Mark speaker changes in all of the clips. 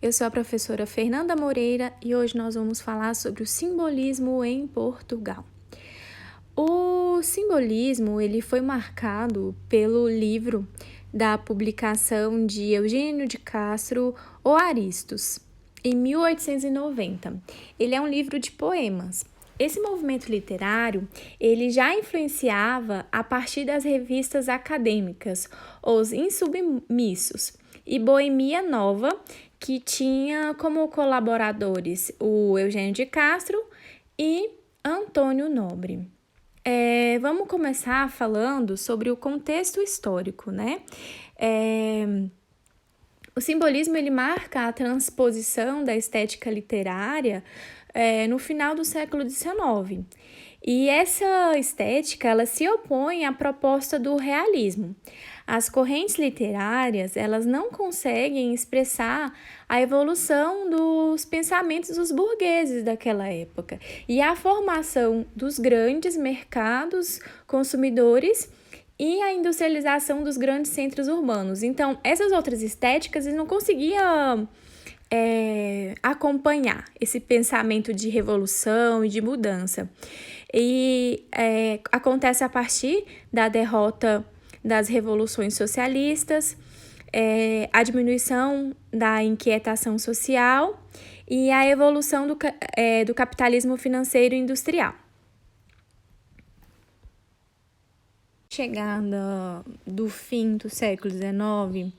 Speaker 1: eu sou a professora Fernanda Moreira e hoje nós vamos falar sobre o simbolismo em Portugal. O simbolismo ele foi marcado pelo livro da publicação de Eugênio de Castro, O Aristos, em 1890. Ele é um livro de poemas. Esse movimento literário, ele já influenciava a partir das revistas acadêmicas, Os Insubmissos e Boemia Nova, que tinha como colaboradores o Eugênio de Castro e Antônio Nobre. Vamos começar falando sobre o contexto histórico, né? O simbolismo ele marca a transposição da estética literária no final do século XIX. E essa estética ela se opõe à proposta do realismo. As correntes literárias elas não conseguem expressar a evolução dos pensamentos dos burgueses daquela época e a formação dos grandes mercados consumidores e a industrialização dos grandes centros urbanos. Então, essas outras estéticas eles não conseguiam acompanhar esse pensamento de revolução e de mudança. E acontece a partir da derrota das revoluções socialistas, a diminuição da inquietação social e a evolução do capitalismo financeiro e industrial. Chegada do fim do século XIX,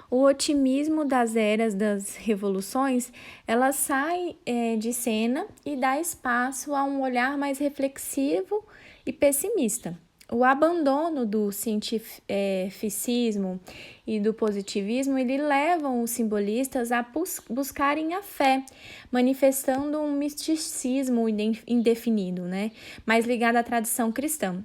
Speaker 1: o otimismo das eras das revoluções, ela sai de cena e dá espaço a um olhar mais reflexivo e pessimista. O abandono do cientificismo e do positivismo, ele levam os simbolistas a buscarem a fé, manifestando um misticismo indefinido, né? Mais ligado à tradição cristã.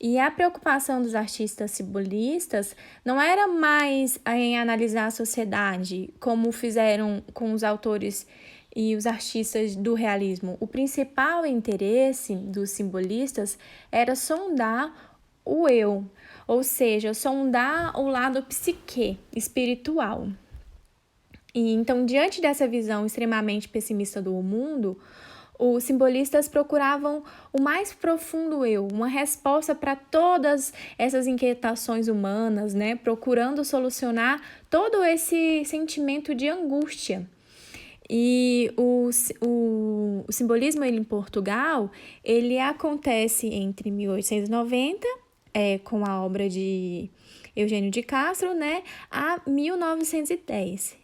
Speaker 1: E a preocupação dos artistas simbolistas não era mais em analisar a sociedade, como fizeram com os autores e os artistas do realismo. O principal interesse dos simbolistas era sondar o eu, ou seja, sondar o lado psique, espiritual. E então, diante dessa visão extremamente pessimista do mundo, os simbolistas procuravam o mais profundo eu, uma resposta para todas essas inquietações humanas, né? Procurando solucionar todo esse sentimento de angústia. E o simbolismo em Portugal, ele acontece entre 1890, com a obra de Eugênio de Castro, né, a 1910,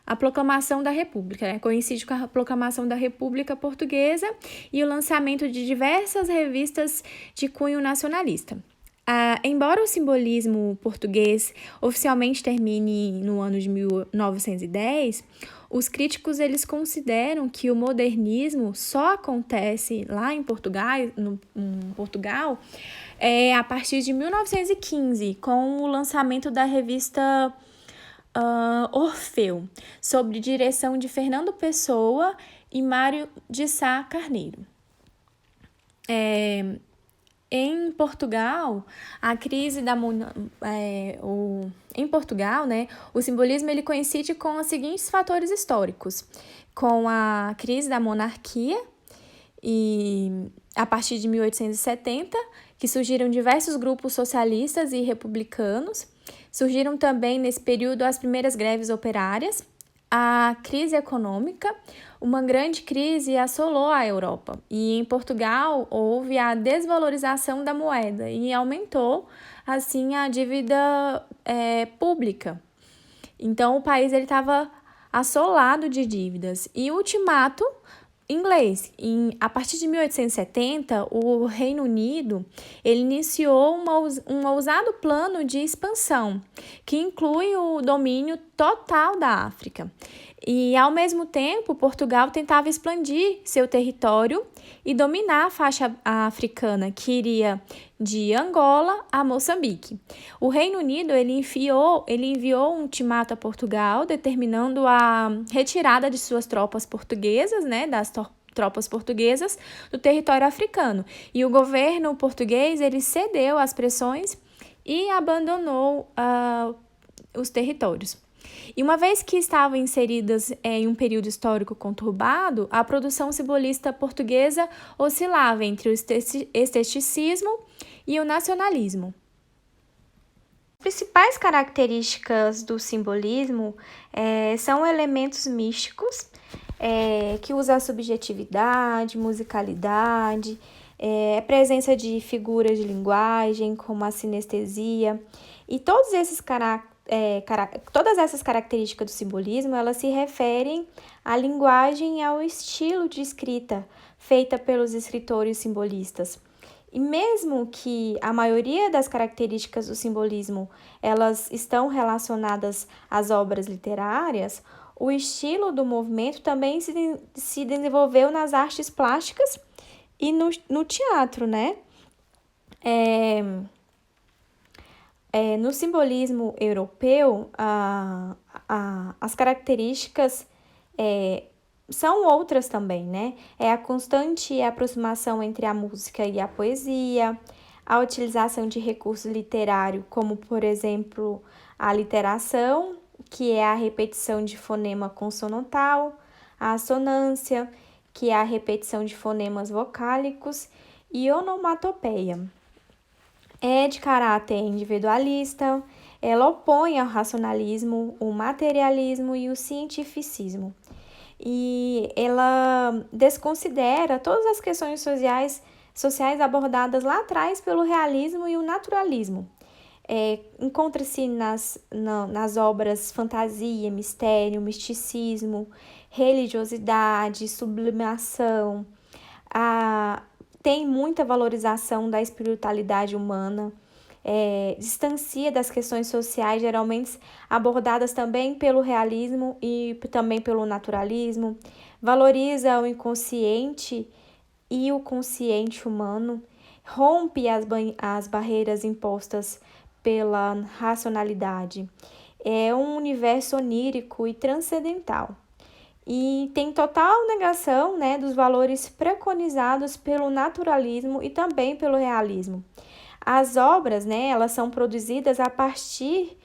Speaker 1: a proclamação da República, né? Coincide com a proclamação da República Portuguesa e o lançamento de diversas revistas de cunho nacionalista. Embora o simbolismo português oficialmente termine no ano de 1910, os críticos eles consideram que o modernismo só acontece lá em Portugal, a partir de 1915, com o lançamento da revista Orfeu, sob direção de Fernando Pessoa e Mário de Sá Carneiro. Em Portugal, a crise em Portugal, né, o simbolismo ele coincide com os seguintes fatores históricos: com a crise da monarquia e a partir de 1870, que surgiram diversos grupos socialistas e republicanos. Surgiram também nesse período as primeiras greves operárias, a crise econômica, uma grande crise assolou a Europa e em Portugal houve a desvalorização da moeda e aumentou assim a dívida pública. Então o país estava assolado de dívidas e o ultimato inglês. A partir de 1870, o Reino Unido ele iniciou um ousado plano de expansão, que inclui o domínio total da África. E, ao mesmo tempo, Portugal tentava expandir seu território e dominar a faixa africana, que iria de Angola a Moçambique. O Reino Unido ele enviou um ultimato a Portugal, determinando a retirada de suas tropas portuguesas, né, das tropas portuguesas do território africano. E o governo português ele cedeu às pressões e abandonou os territórios. E uma vez que estavam inseridas em um período histórico conturbado, a produção simbolista portuguesa oscilava entre o esteticismo e o nacionalismo. As principais características do simbolismo são elementos místicos, que usam a subjetividade, musicalidade, presença de figuras de linguagem, como a sinestesia, e todas essas características do simbolismo, elas se referem à linguagem e ao estilo de escrita feita pelos escritores simbolistas. E mesmo que a maioria das características do simbolismo elas estão relacionadas às obras literárias, o estilo do movimento também se desenvolveu nas artes plásticas e no teatro, né? No simbolismo europeu, as características são outras também, né? É a constante aproximação entre a música e a poesia, a utilização de recursos literários, como, por exemplo, a literação, que é a repetição de fonema consonantal, a assonância, que é a repetição de fonemas vocálicos, e onomatopeia. É de caráter individualista, ela opõe ao racionalismo, o materialismo e o cientificismo. E ela desconsidera todas as questões sociais abordadas lá atrás pelo realismo e o naturalismo. Encontra-se nas obras fantasia, mistério, misticismo, religiosidade, sublimação. Tem muita valorização da espiritualidade humana, distancia das questões sociais, geralmente abordadas também pelo realismo e também pelo naturalismo, valoriza o inconsciente e o consciente humano, rompe as barreiras impostas pela racionalidade. É um universo onírico e transcendental. E tem total negação, né, dos valores preconizados pelo naturalismo e também pelo realismo. As obras, né, elas são produzidas a partir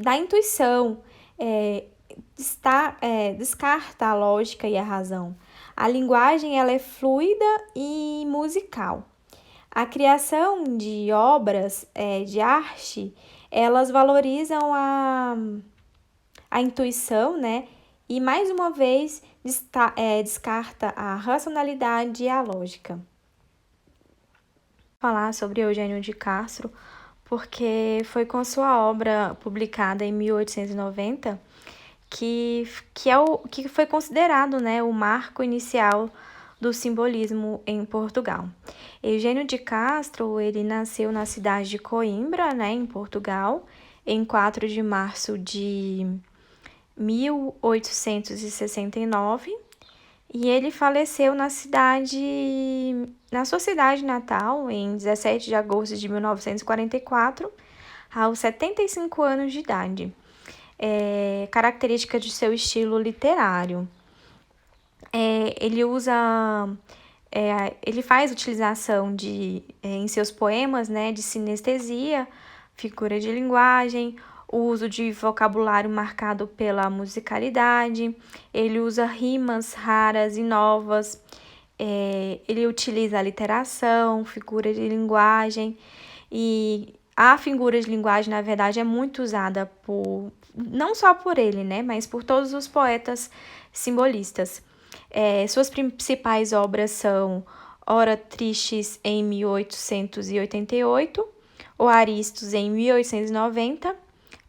Speaker 1: da intuição, descarta a lógica e a razão. A linguagem ela é fluida e musical. A criação de obras de arte, elas valorizam a intuição, né? E mais uma vez descarta a racionalidade e a lógica. Vou falar sobre Eugênio de Castro, porque foi com sua obra publicada em 1890 que foi considerado, né, o marco inicial do simbolismo em Portugal. Eugênio de Castro, ele nasceu na cidade de Coimbra, né, em Portugal, em 4 de março de 1869, e ele faleceu na sua cidade natal, em 17 de agosto de 1944, aos 75 anos de idade. Característica de seu estilo literário. Ele faz utilização em seus poemas, né, de sinestesia, figura de linguagem, o uso de vocabulário marcado pela musicalidade, ele usa rimas raras e novas, ele utiliza a literação, figura de linguagem, e a figura de linguagem, na verdade, é muito usada não só por ele, né, mas por todos os poetas simbolistas. Suas principais obras são Ora Tristes, em 1888, O Aristos, em 1890,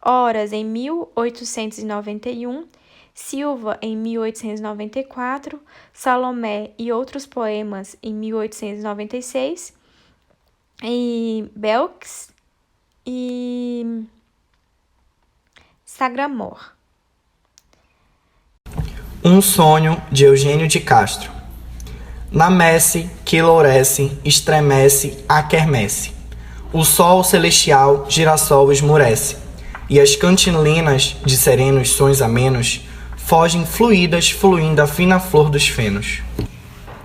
Speaker 1: Horas, em 1891, Silva, em 1894, Salomé e outros poemas, em 1896, e Belks e Sagramor.
Speaker 2: Um sonho de Eugênio de Castro. Na messe que lourece, estremece a quermesse. O sol celestial girassol esmurece, e as cantilinas de serenos sons amenos fogem fluídas, fluindo a fina flor dos fenos.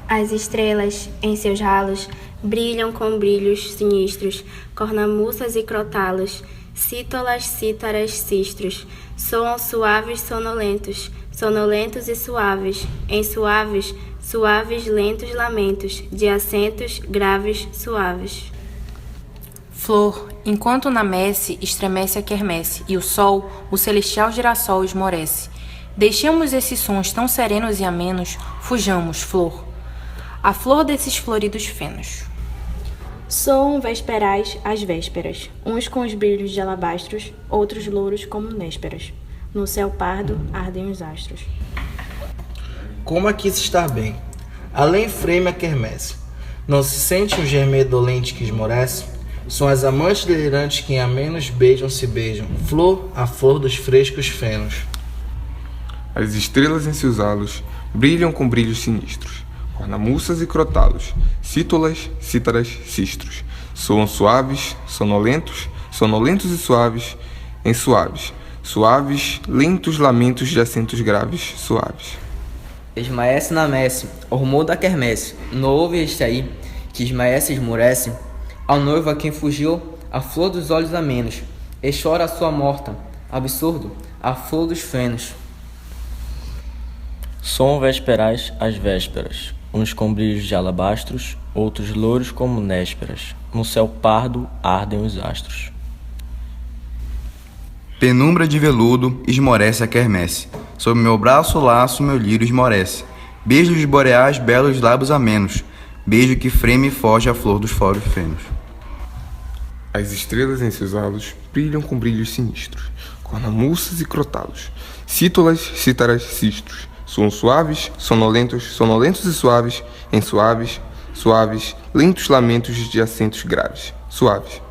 Speaker 3: As estrelas, em seus ralos, brilham com brilhos sinistros, cornamuças e crotalos, Cítolas, cítaras, cistros, soam suaves, sonolentos, sonolentos e suaves, em suaves, suaves, lentos lamentos, de acentos graves, suaves.
Speaker 4: Flor, enquanto na messe estremece a quermesse, e o sol, o celestial girassol esmorece. Deixemos esses sons tão serenos e amenos, fujamos, flor, a flor desses floridos fenos.
Speaker 5: Soam vesperais as vésperas, uns com os brilhos de alabastros, outros louros como nésperas. No céu pardo ardem os astros.
Speaker 2: Como aqui se está bem, além freme a quermesse. Não se sente um gemer dolente que esmorece? São as amantes delirantes que em amenos beijam se beijam, flor a flor dos frescos fenos.
Speaker 6: As estrelas em seus halos brilham com brilhos sinistros, cornamuças e crotalos, cítolas, cítaras, cistros. Soam suaves, sonolentos, sonolentos e suaves, em suaves, suaves, lentos lamentos de acentos graves, suaves.
Speaker 7: Esmaece na messe, o rumor da quermesse, não ouve este aí, que esmaece e esmorece, ao noivo a quem fugiu, a flor dos olhos amenos, e chora a sua morta, absurdo, a flor dos fenos.
Speaker 8: Soam vesperais as vésperas, uns com brilhos de alabastros, outros louros como nésperas. No céu pardo ardem os astros.
Speaker 9: Penumbra de veludo esmorece a quermesse. Sob meu braço laço meu lírio esmorece. Beijo dos boreais belos lábios amenos. Beijo que freme e foge a flor dos foros fenos.
Speaker 6: As estrelas em seus halos brilham com brilhos sinistros, cornamuças e crotalos, cítolas, cítaras, cistros. Soam suaves, sonolentos, sonolentos e suaves, em suaves, suaves, lentos lamentos de acentos graves, suaves.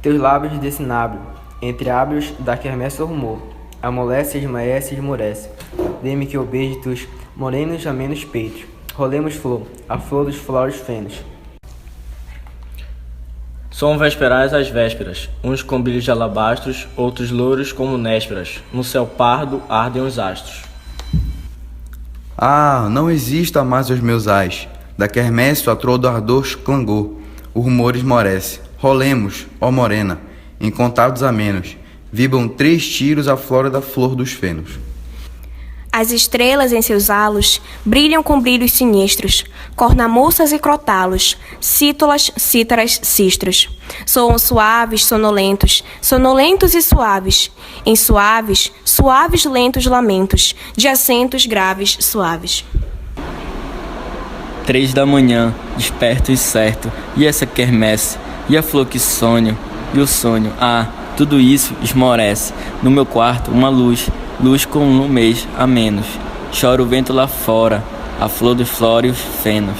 Speaker 7: Teus lábios desse nábio, entre hábios da quermesse o rumor, amolece, esmaece e esmorece. Dê-me que eu beije teus morenos amenos peitos, rolemos flor, a flor dos flores fenos.
Speaker 8: Soam vesperais as vésperas, uns com brilhos de alabastros, outros louros como nésperas. No céu pardo ardem os astros.
Speaker 9: Ah, não exista mais os meus ais. Da quermesse o atrodo ardor clangor. O rumor esmorece. Rolemos, ó morena, em contados amenos. Vibram 3 tiros a flora da flor dos fenos.
Speaker 5: As estrelas em seus halos brilham com brilhos sinistros, cornamuças e crotalos, cítolas, cítaras, cistros. Soam suaves, sonolentos, sonolentos e suaves, em suaves, suaves lentos lamentos, de acentos graves, suaves.
Speaker 8: 3 da manhã, desperto e certo, e essa quermesse, e a flor que sonho, e o sonho, tudo isso esmorece. No meu quarto, uma luz com um mês a menos. Chora o vento lá fora, a flor dos flórios fenos.